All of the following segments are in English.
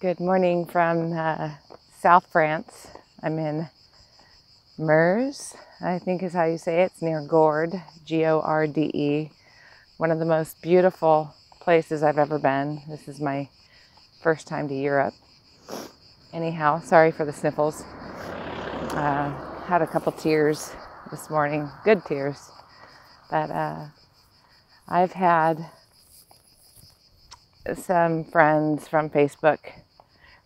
Good morning from South France. I'm in Mers, I think is how you say it. It's near Gorde, Gorde. One of the most beautiful places I've ever been. This is my first time to Europe. Anyhow, sorry for the sniffles. Had a couple tears this morning, good tears. But I've had some friends from Facebook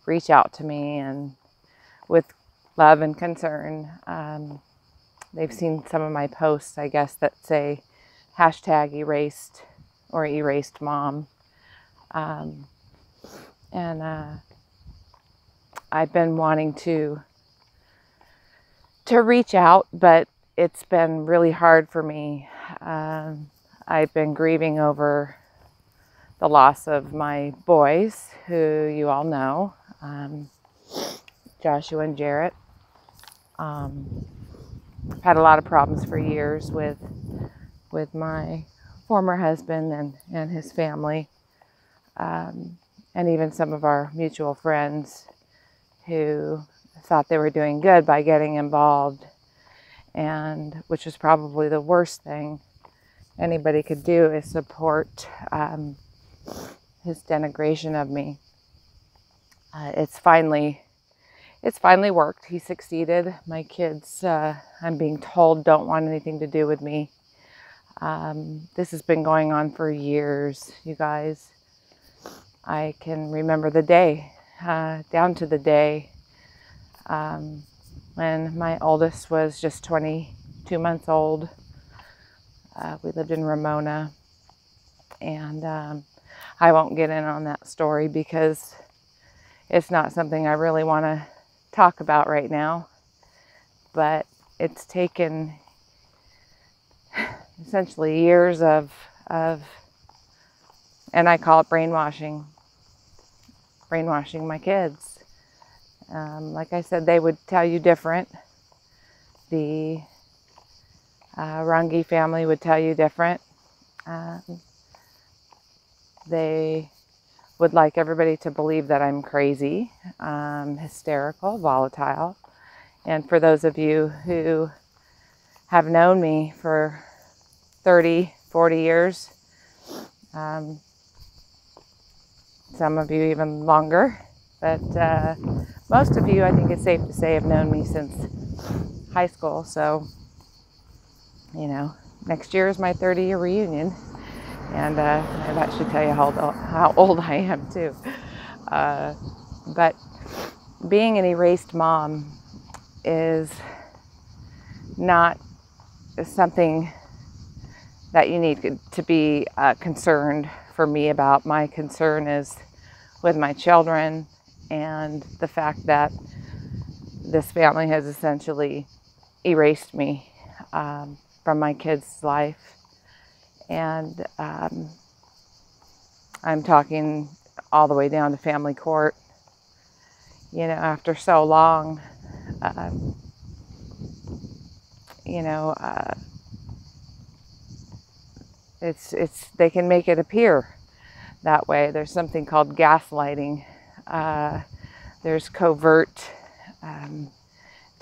reach out to me and with love and concern. They've seen some of my posts, I guess, that say hashtag erased or erased mom. And I've been wanting to reach out, but it's been really hard for me. I've been grieving over the loss of my boys, who you all know, Joshua and Jarrett. Had a lot of problems for years with my former husband and his family, and even some of our mutual friends who thought they were doing good by getting involved, and which was probably the worst thing anybody could do is support his denigration of me. It's finally worked. He succeeded. My kids, I'm being told, don't want anything to do with me. This has been going on for years, you guys. I can remember the day, down to the day when my oldest was just 22 months old. We lived in Ramona, and I won't get in on that story because it's not something I really want to talk about right now. But it's taken essentially years of and I call it brainwashing my kids. Like I said, they would tell you different. The Rangi family would tell you different. They would like everybody to believe that I'm crazy, hysterical, volatile. And for those of you who have known me for 30, 40 years, some of you even longer, but most of you, I think it's safe to say, have known me since high school. So, you know, next year is my 30-year reunion. And that should tell you how old I am too. But being an erased mom is not something that you need to be concerned for me about. My concern is with my children and the fact that this family has essentially erased me from my kids' life. And I'm talking all the way down to family court. You know, after so long, it's they can make it appear that way. There's something called gaslighting. There's covert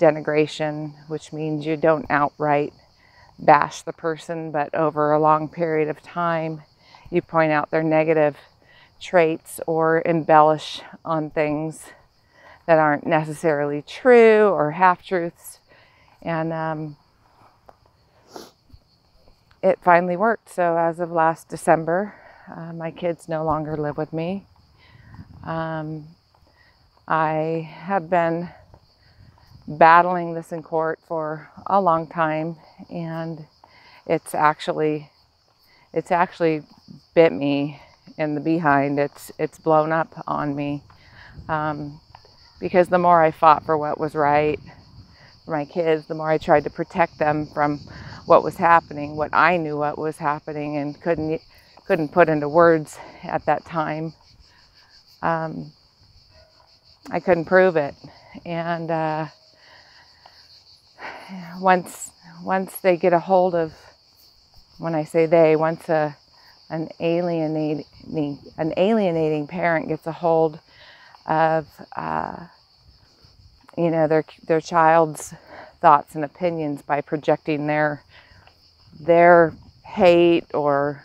denigration, which means you don't outright bash the person, but over a long period of time, you point out their negative traits or embellish on things that aren't necessarily true or half-truths. And it finally worked. So as of last December, my kids no longer live with me. I have been battling this in court for a long time, and it's actually bit me in the behind. It's blown up on me, because the more I fought for what was right for my kids, the more I tried to protect them from what was happening, what I knew what was happening and couldn't put into words at that time. I couldn't prove it, and once they get a hold of, when I say they, once an alienating parent gets a hold of, their child's thoughts and opinions by projecting their hate or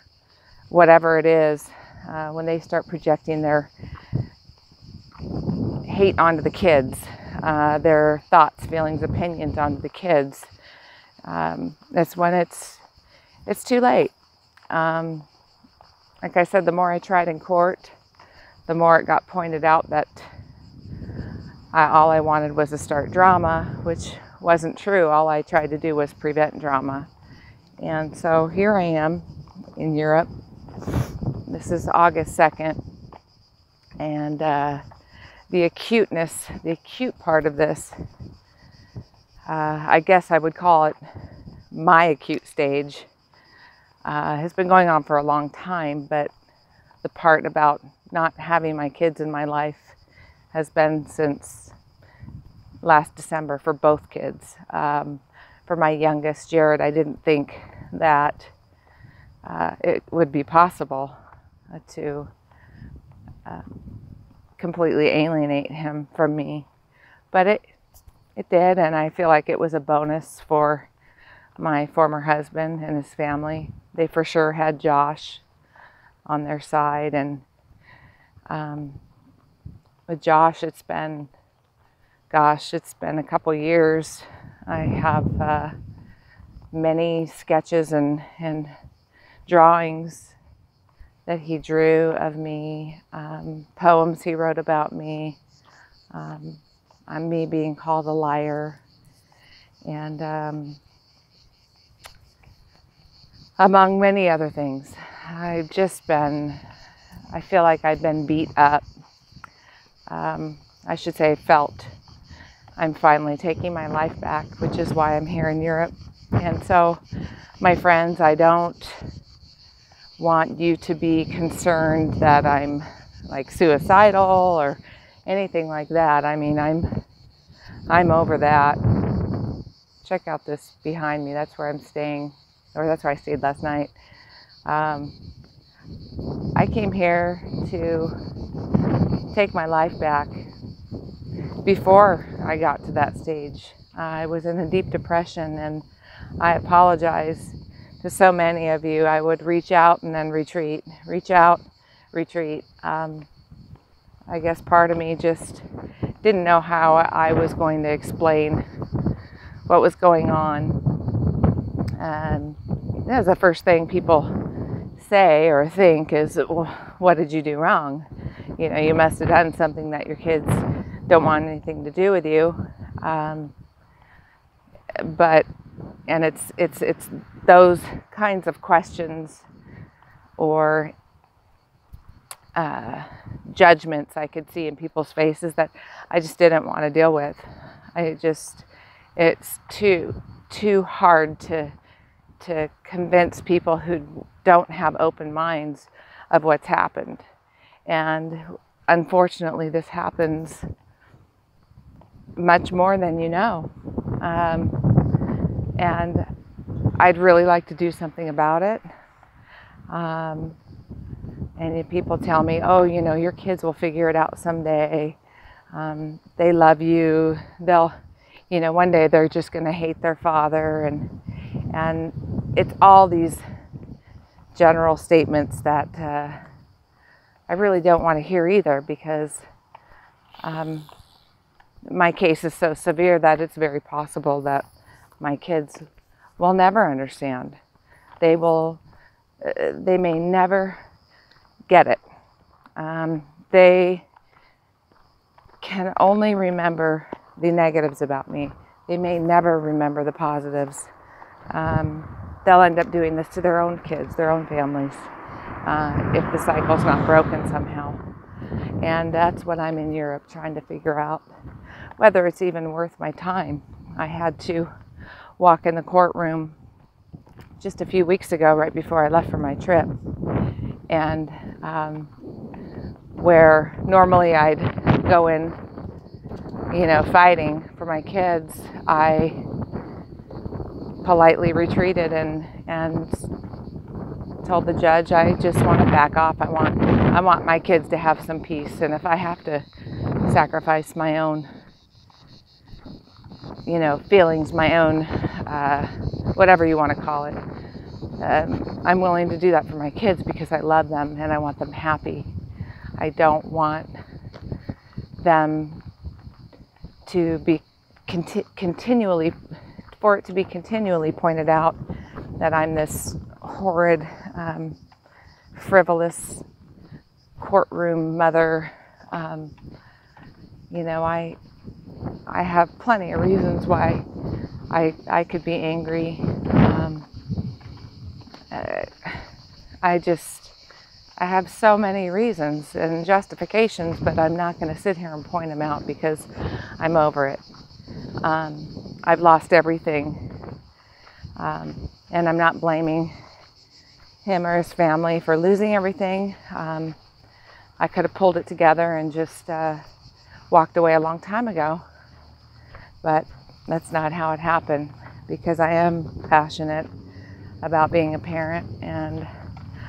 whatever it is. When they start projecting their hate onto the kids, their thoughts, feelings, opinions onto the kids, that's when it's too late. Like I said, the more I tried in court, the more it got pointed out that all I wanted was to start drama, which wasn't true. All I tried to do was prevent drama. And so here I am in Europe. This is August 2nd. And the acute part of this, I guess I would call it my acute stage, has been going on for a long time, but the part about not having my kids in my life has been since last December for both kids. For my youngest, Jared, I didn't think that it would be possible to completely alienate him from me, but it did, and I feel like it was a bonus for my former husband and his family. They for sure had Josh on their side, and with Josh, it's been a couple years. I have many sketches and drawings that he drew of me, poems he wrote about me, on me being called a liar, and among many other things. I feel like I've been beat up. I should say felt. I'm finally taking my life back, which is why I'm here in Europe. And so, my friends, I don't want you to be concerned that I'm like suicidal or anything like that. I mean, I'm over that. Check out this behind me. That's where I'm staying, or that's where I stayed last night. I came here to take my life back before I got to that stage. I was in a deep depression, and I apologize to so many of you. I would reach out and then retreat, reach out, retreat. I guess part of me just didn't know how I was going to explain what was going on. And that's the first thing people say or think is, well, what did you do wrong? You know, you must have done something that your kids don't want anything to do with you. And it's those kinds of questions or judgments I could see in people's faces that I just didn't want to deal with. It's too hard to convince people who don't have open minds of what's happened. And unfortunately, this happens much more than you know. And I'd really like to do something about it. And if people tell me, oh, you know, your kids will figure it out someday. They love you. One day they're just going to hate their father. And it's all these general statements that I really don't want to hear either, because my case is so severe that it's very possible that my kids will never understand. They may never get it. They can only remember the negatives about me. They may never remember the positives. They'll end up doing this to their own kids, their own families, if the cycle's not broken somehow. And that's what I'm in Europe trying to figure out, whether it's even worth my time. I had to walk in the courtroom just a few weeks ago, right before I left for my trip. And where normally I'd go in, fighting for my kids, I politely retreated and told the judge, I just want to back off. I want my kids to have some peace, and if I have to sacrifice my own, feelings, my own, whatever you want to call it. I'm willing to do that for my kids because I love them and I want them happy. I don't want them to be continually pointed out that I'm this horrid, frivolous courtroom mother. I have plenty of reasons why I could be angry. I have so many reasons and justifications, but I'm not going to sit here and point them out because I'm over it. I've lost everything, and I'm not blaming him or his family for losing everything. I could have pulled it together and just walked away a long time ago, but that's not how it happened, because I am passionate about being a parent, and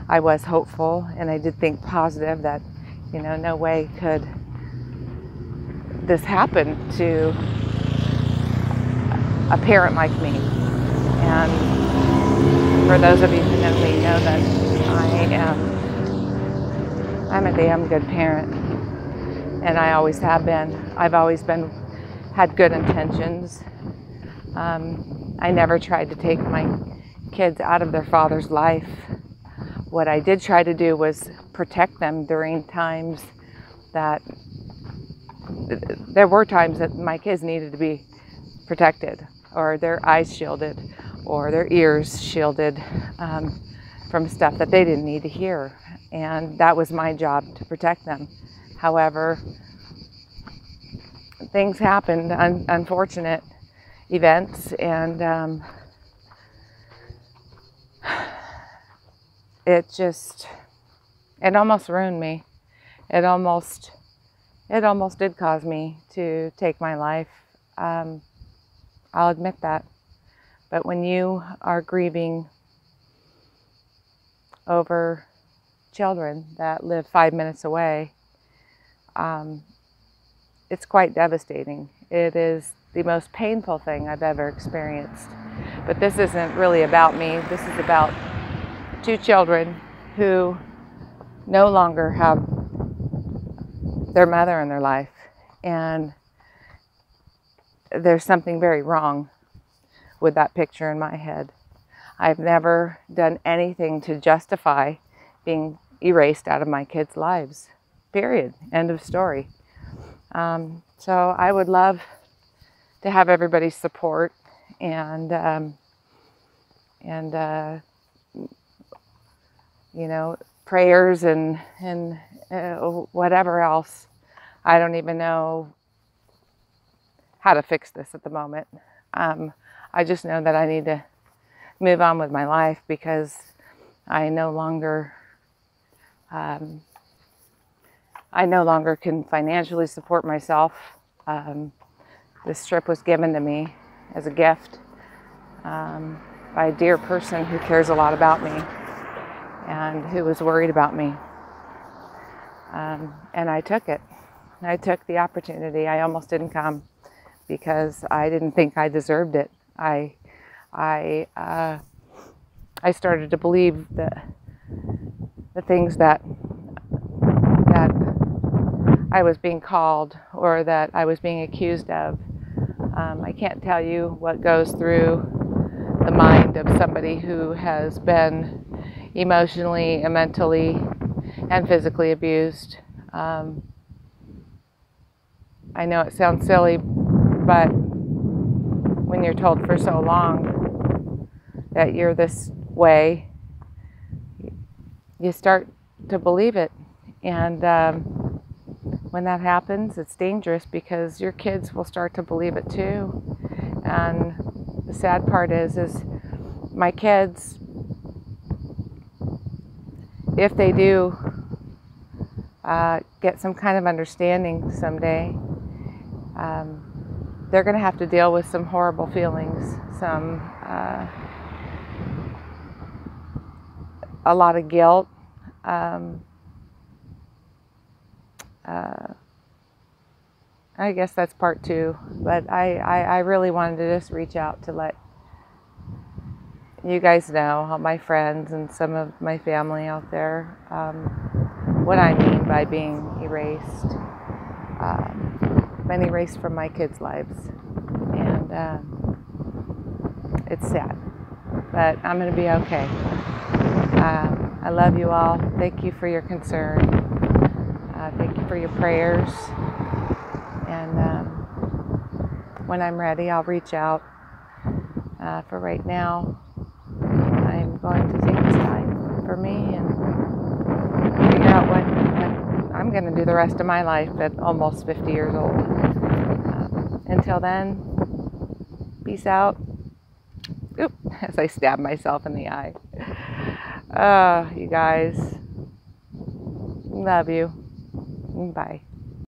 I was hopeful, and I did think positive that, no way could this happen to a parent like me. And for those of you who know me, know that I'm a damn good parent, and I always have been. I've always had good intentions. I never tried to take my kids out of their father's life. What I did try to do was protect them during times that there were times that my kids needed to be protected, or their eyes shielded, or their ears shielded from stuff that they didn't need to hear. And that was my job, to protect them. However, things happened, unfortunate events, and it almost ruined me. It almost did cause me to take my life. I'll admit that. But when you are grieving over children that live 5 minutes away, it's quite devastating. It is the most painful thing I've ever experienced. But this isn't really about me. This is about 2 children who no longer have their mother in their life. And there's something very wrong with that picture in my head. I've never done anything to justify being erased out of my kids' lives. Period. End of story. So I would love to have everybody's support and prayers and whatever else. I don't even know how to fix this at the moment. I just know that I need to move on with my life because I no longer can financially support myself. This trip was given to me as a gift by a dear person who cares a lot about me and who was worried about me. And I took it. I took the opportunity. I almost didn't come because I didn't think I deserved it. I started to believe the things that I was being called or that I was being accused of. I can't tell you what goes through the mind of somebody who has been emotionally and mentally and physically abused. I know it sounds silly, but when you're told for so long that you're this way, you start to believe it. And when that happens, it's dangerous because your kids will start to believe it too. And the sad part is my kids, if they do get some kind of understanding someday, they're going to have to deal with some horrible feelings, a lot of guilt, I guess that's part two. But I really wanted to just reach out to let you guys know, all my friends and some of my family out there, what I mean by being erased. Been erased from my kids' lives. And it's sad. But I'm going to be okay. I love you all. Thank you for your concern. Thank you for your prayers. And when I'm ready, I'll reach out. For right now, I'm going to take this time for me and figure out what I'm going to do the rest of my life at almost 50 years old. Until then, peace out. Oop, as I stab myself in the eye. You guys, love you. Bye.